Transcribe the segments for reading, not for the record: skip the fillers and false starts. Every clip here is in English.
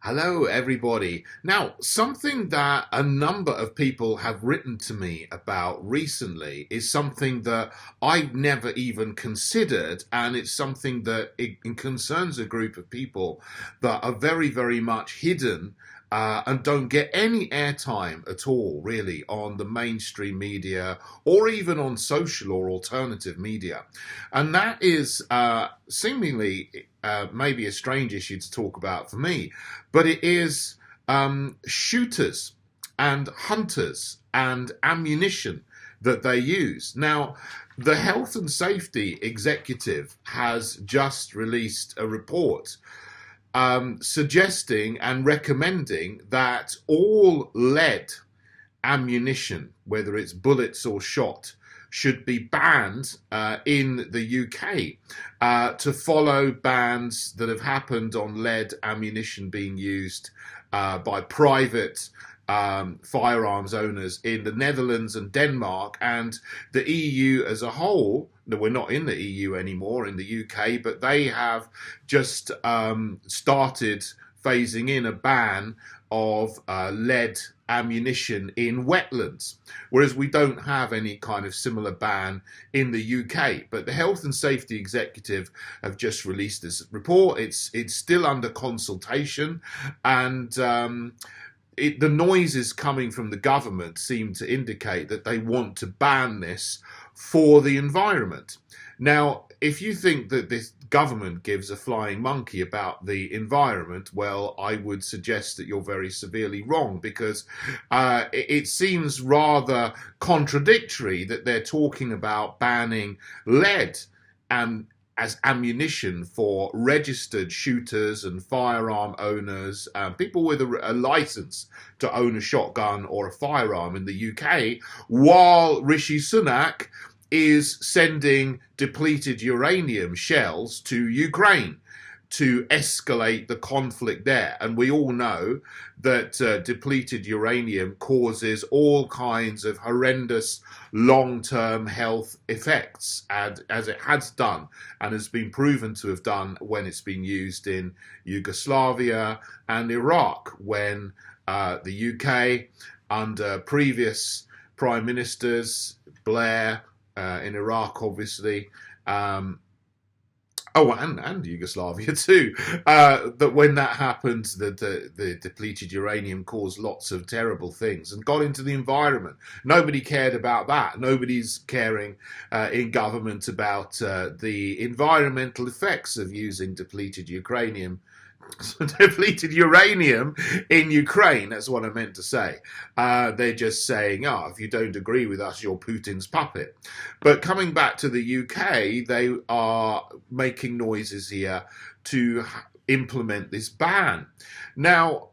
Hello, everybody. Now, something that a number of people have written to me about recently is something that I've never even considered, and it's something that it concerns a group of people that are very, very much hidden. And don't get any airtime at all, really, on the mainstream media or even on social or alternative media. And that is seemingly maybe a strange issue to talk about for me, but it is shooters and hunters and ammunition that they use. Now, the Health and Safety Executive has just released a report suggesting and recommending that all lead ammunition, whether it's bullets or shot, should be banned in the UK to follow bans that have happened on lead ammunition being used by private firearms owners in the Netherlands and Denmark, and the EU as a whole. No, we're not in the EU anymore in the UK, but they have just started phasing in a ban of lead ammunition in wetlands, whereas we don't have any kind of similar ban in the UK. But the Health and Safety Executive have just released this report. It's still under consultation, and the noises coming from the government seem to indicate that they want to ban this for the environment. Now, if you think that this government gives a flying monkey about the environment, well, I would suggest that you're very severely wrong, because it seems rather contradictory that they're talking about banning lead and as ammunition for registered shooters and firearm owners, people with a license to own a shotgun or a firearm in the UK, while Rishi Sunak is sending depleted uranium shells to Ukraine to escalate the conflict there. And we all know that depleted uranium causes all kinds of horrendous long-term health effects, and as it has done and has been proven to have done when it's been used in Yugoslavia and Iraq, when the UK, under previous prime ministers, Blair in Iraq, obviously, and Yugoslavia too. That when that happened, the depleted uranium caused lots of terrible things and got into the environment. Nobody cared about that. Nobody's caring in government about the environmental effects of using depleted uranium in Ukraine. That's what I meant to say. They're just saying, if you don't agree with us, you're Putin's puppet. But coming back to the UK, they are making noises here to implement this ban. Now,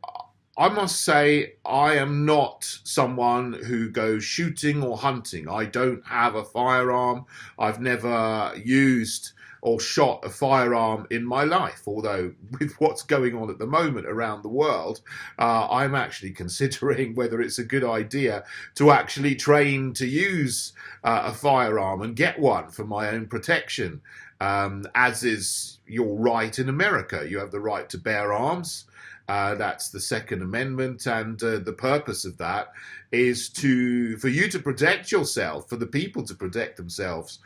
I must say, I am not someone who goes shooting or hunting. I don't have a firearm. I've never used or shot a firearm in my life, although with what's going on at the moment around the world, I'm actually considering whether it's a good idea to actually train to use a firearm and get one for my own protection, as is your right in America. You have the right to bear arms. That's the Second Amendment, and the purpose of that is for you to protect yourself, for the people to protect themselves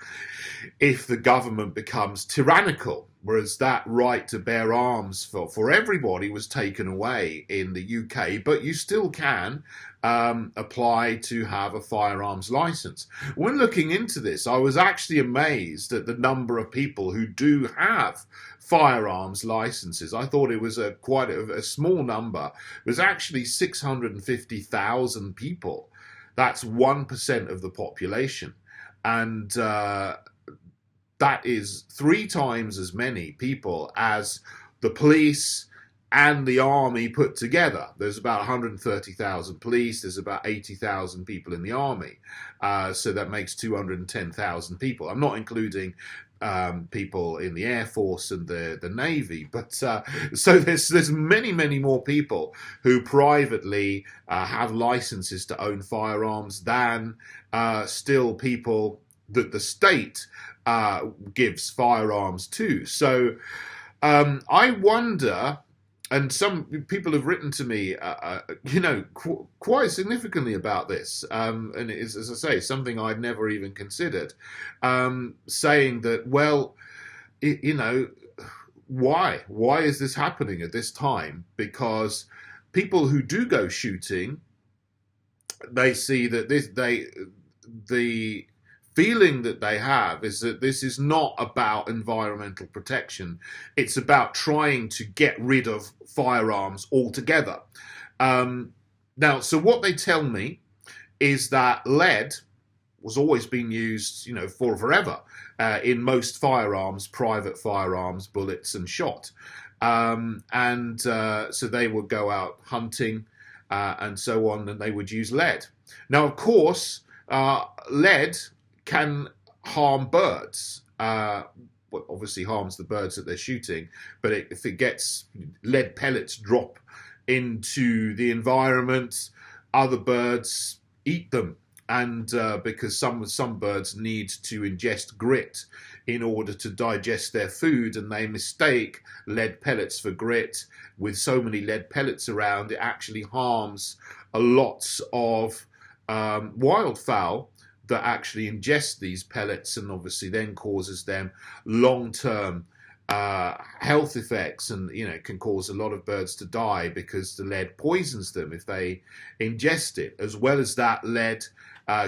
if the government becomes tyrannical. Whereas that right to bear arms for everybody was taken away in the UK, but you still can apply to have a firearms license. When looking into this, I was actually amazed at the number of people who do have firearms licenses. I thought it was quite a small number. It was actually 650,000 people. That's 1% of the population. And that is 3 times as many people as the police and the army put together. There's about 130,000 police, there's about 80,000 people in the army. So that makes 210,000 people. I'm not including people in the Air Force and the Navy, but so there's many more people who privately have licenses to own firearms than still people that the state gives firearms to. So I wonder and some people have written to me, quite significantly about this, and it is, as I say, something I'd never even considered, saying that, well, you know, why is this happening at this time? Because people who do go shooting, they see that the feeling that they have is that this is not about environmental protection. It's about trying to get rid of firearms altogether. Now, so what they tell me is that lead was always being used, for forever in most firearms, private firearms, bullets and shot. So they would go out hunting and so on, and they would use lead. Now, of course, lead can harm birds. Well, obviously harms the birds that they're shooting, but if it gets lead pellets drop into the environment, other birds eat them. And because some birds need to ingest grit in order to digest their food, and they mistake lead pellets for grit. With so many lead pellets around, it actually harms a lot of wildfowl that actually ingest these pellets, and obviously then causes them long-term health effects, and can cause a lot of birds to die because the lead poisons them if they ingest it. As well as that, lead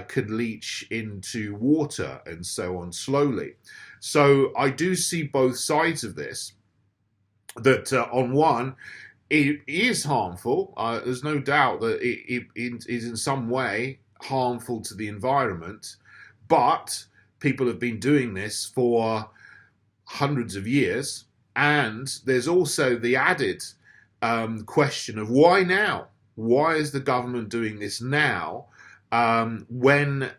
could leach into water and so on slowly. So I do see both sides of this, that on one, it is harmful. There's no doubt that it is in some way harmful to the environment, but people have been doing this for hundreds of years. And there's also the added question of why now? Why is the government doing this now, when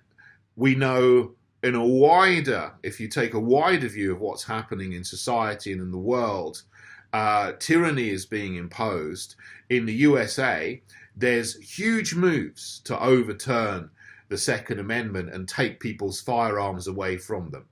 we know if you take a wider view of what's happening in society and in the world, tyranny is being imposed. In the USA, there's huge moves to overturn the Second Amendment and take people's firearms away from them.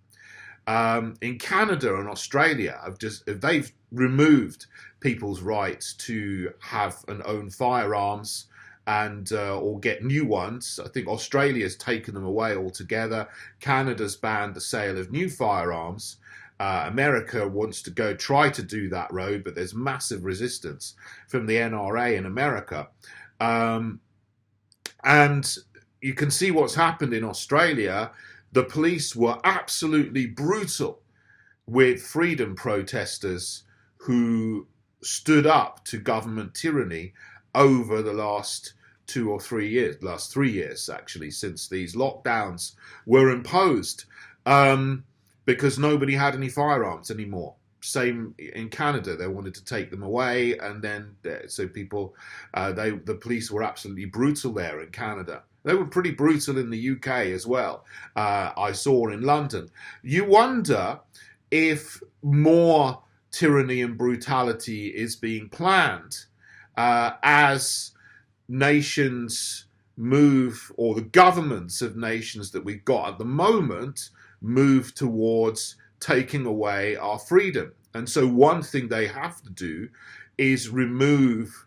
In Canada and Australia, they've removed people's rights to have and own firearms, and or get new ones. I think Australia's taken them away altogether. Canada's banned the sale of new firearms. America wants to try to do that road, but there's massive resistance from the NRA in America. And you can see what's happened in Australia. The police were absolutely brutal with freedom protesters who stood up to government tyranny over the last 3 years actually, since these lockdowns were imposed, because nobody had any firearms anymore. Same in Canada, they wanted to take them away, and then so people, the police were absolutely brutal there in Canada. They were pretty brutal in the UK as well. I saw in London. You wonder if more tyranny and brutality is being planned as nations move, or the governments of nations that we've got at the moment move towards taking away our freedom. And so one thing they have to do is remove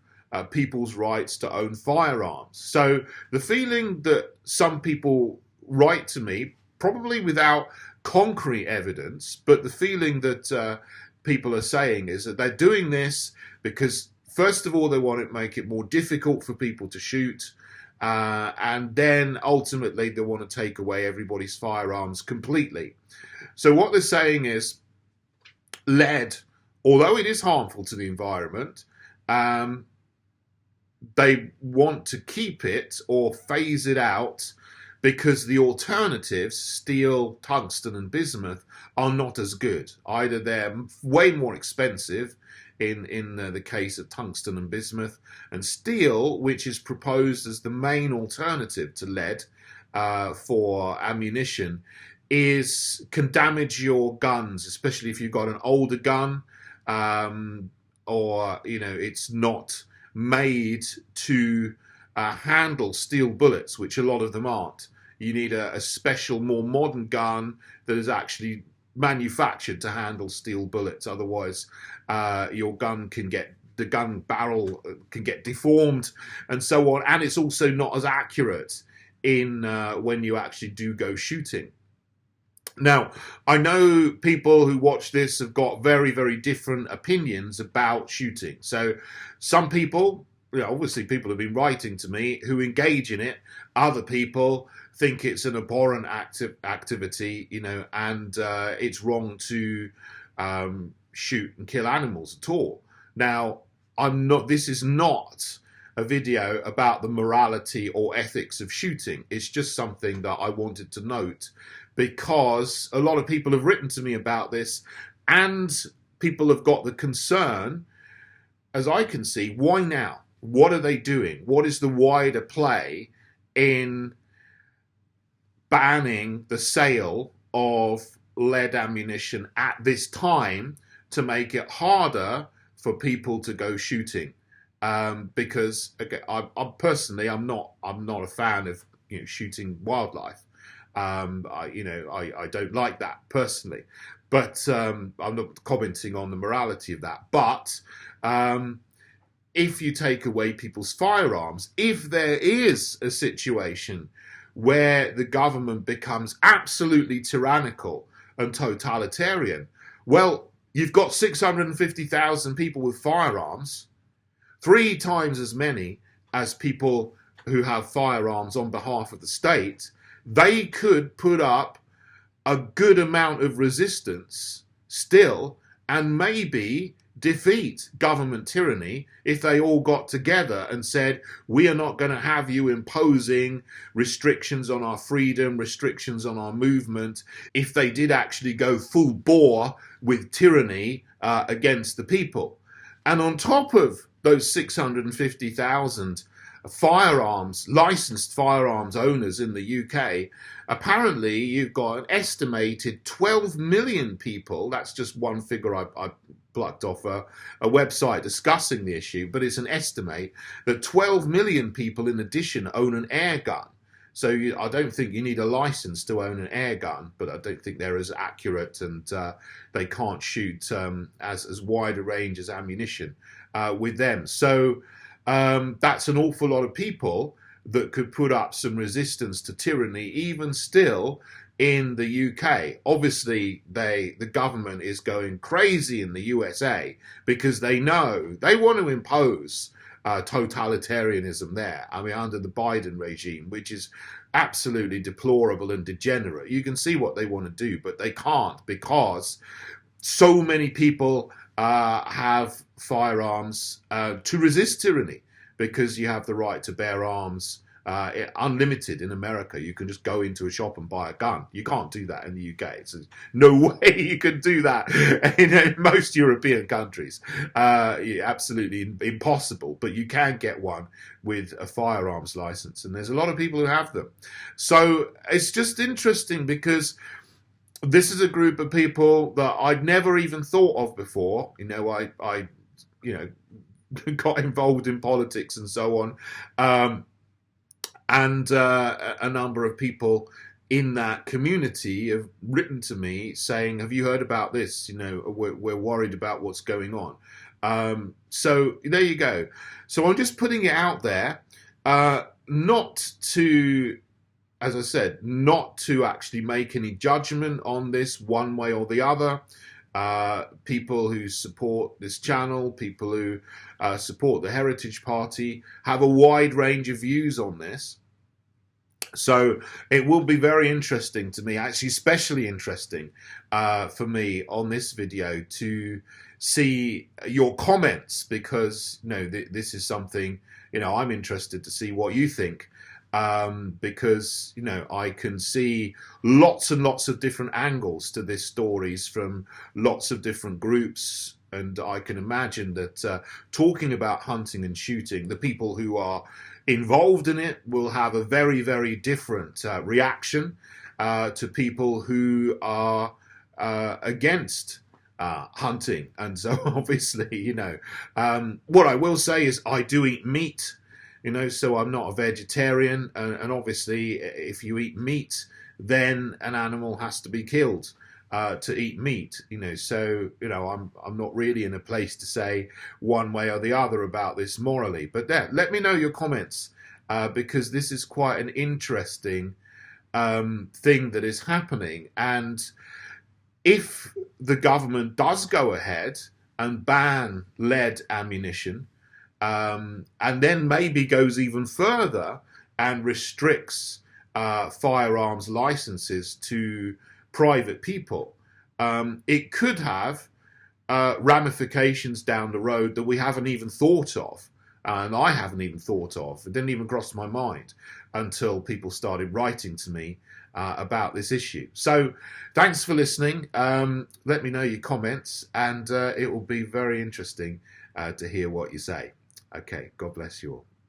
people's rights to own firearms. So the feeling that some people write to me, probably without concrete evidence, but the feeling that people are saying is that they're doing this because, first of all, they want to make it more difficult for people to shoot, and then ultimately they want to take away everybody's firearms completely. So what they're saying is, lead, although it is harmful to the environment, they want to keep it or phase it out because the alternatives, steel, tungsten and bismuth, are not as good. Either they're way more expensive in the case of tungsten and bismuth, and steel, which is proposed as the main alternative to lead for ammunition, can damage your guns, especially if you've got an older gun, or it's not made to handle steel bullets, which a lot of them aren't. You need a special, more modern gun that is actually manufactured to handle steel bullets. Otherwise, your gun can get the gun barrel can get deformed and so on, and it's also not as accurate in when you actually do go shooting. Now, I know people who watch this have got very, very different opinions about shooting. So some people, obviously people have been writing to me who engage in it. Other people think it's an abhorrent activity, and it's wrong to shoot and kill animals at all. Now, this is not a video about the morality or ethics of shooting. It's just something that I wanted to note, because a lot of people have written to me about this, and people have got the concern, as I can see, why now? What are they doing? What is the wider play in banning the sale of lead ammunition at this time to make it harder for people to go shooting? Because again, I'm not a fan of shooting wildlife. I don't like that personally, but I'm not commenting on the morality of that. But if you take away people's firearms, if there is a situation where the government becomes absolutely tyrannical and totalitarian, well, you've got 650,000 people with firearms, 3 times as many as people who have firearms on behalf of the state. They could put up a good amount of resistance still and maybe defeat government tyranny if they all got together and said, we are not going to have you imposing restrictions on our freedom, restrictions on our movement. If they did actually go full bore with tyranny against the people. And on top of those 650,000 licensed firearms owners in the UK, apparently you've got an estimated 12 million people. That's just one figure I plucked off a website discussing the issue, but it's an estimate that 12 million people in addition own an air gun. So I don't think you need a license to own an air gun, but I don't think they're as accurate, and they can't shoot as wide a range as ammunition with them. So that's an awful lot of people that could put up some resistance to tyranny, even still in the UK. Obviously, the government is going crazy in the USA because they know they want to impose totalitarianism there. I mean, under the Biden regime, which is absolutely deplorable and degenerate. You can see what they want to do, but they can't, because so many people have firearms to resist tyranny, because you have the right to bear arms unlimited in America. You can just go into a shop and buy a gun. You can't do that in the UK. So no way you can do that in most European countries. Absolutely impossible. But you can get one with a firearms license, and there's a lot of people who have them. So it's just interesting, because this is a group of people that I'd never even thought of before. I got involved in politics and so on. And a number of people in that community have written to me saying, have you heard about this? We're worried about what's going on. So there you go. So I'm just putting it out there, not to, as I said, not to actually make any judgment on this one way or the other. People who support this channel, people who support the Heritage Party, have a wide range of views on this. So it will be very interesting to me, actually especially interesting for me on this video, to see your comments, because this is something I'm interested to see what you think. Because I can see lots and lots of different angles to this stories from lots of different groups, and I can imagine that talking about hunting and shooting, the people who are involved in it will have a very, very different reaction to people who are against hunting. And so obviously, what I will say is I do eat meat. So I'm not a vegetarian, and obviously if you eat meat, then an animal has to be killed. to eat meat. So I'm not really in a place to say one way or the other about this morally. But let me know your comments, because this is quite an interesting thing that is happening. And if the government does go ahead and ban lead ammunition, and then maybe goes even further and restricts firearms licenses to private people, it could have ramifications down the road that we haven't even thought of. And I haven't even thought of. It didn't even cross my mind until people started writing to me about this issue. So thanks for listening. Let me know your comments, and it will be very interesting to hear what you say. Okay, God bless you all.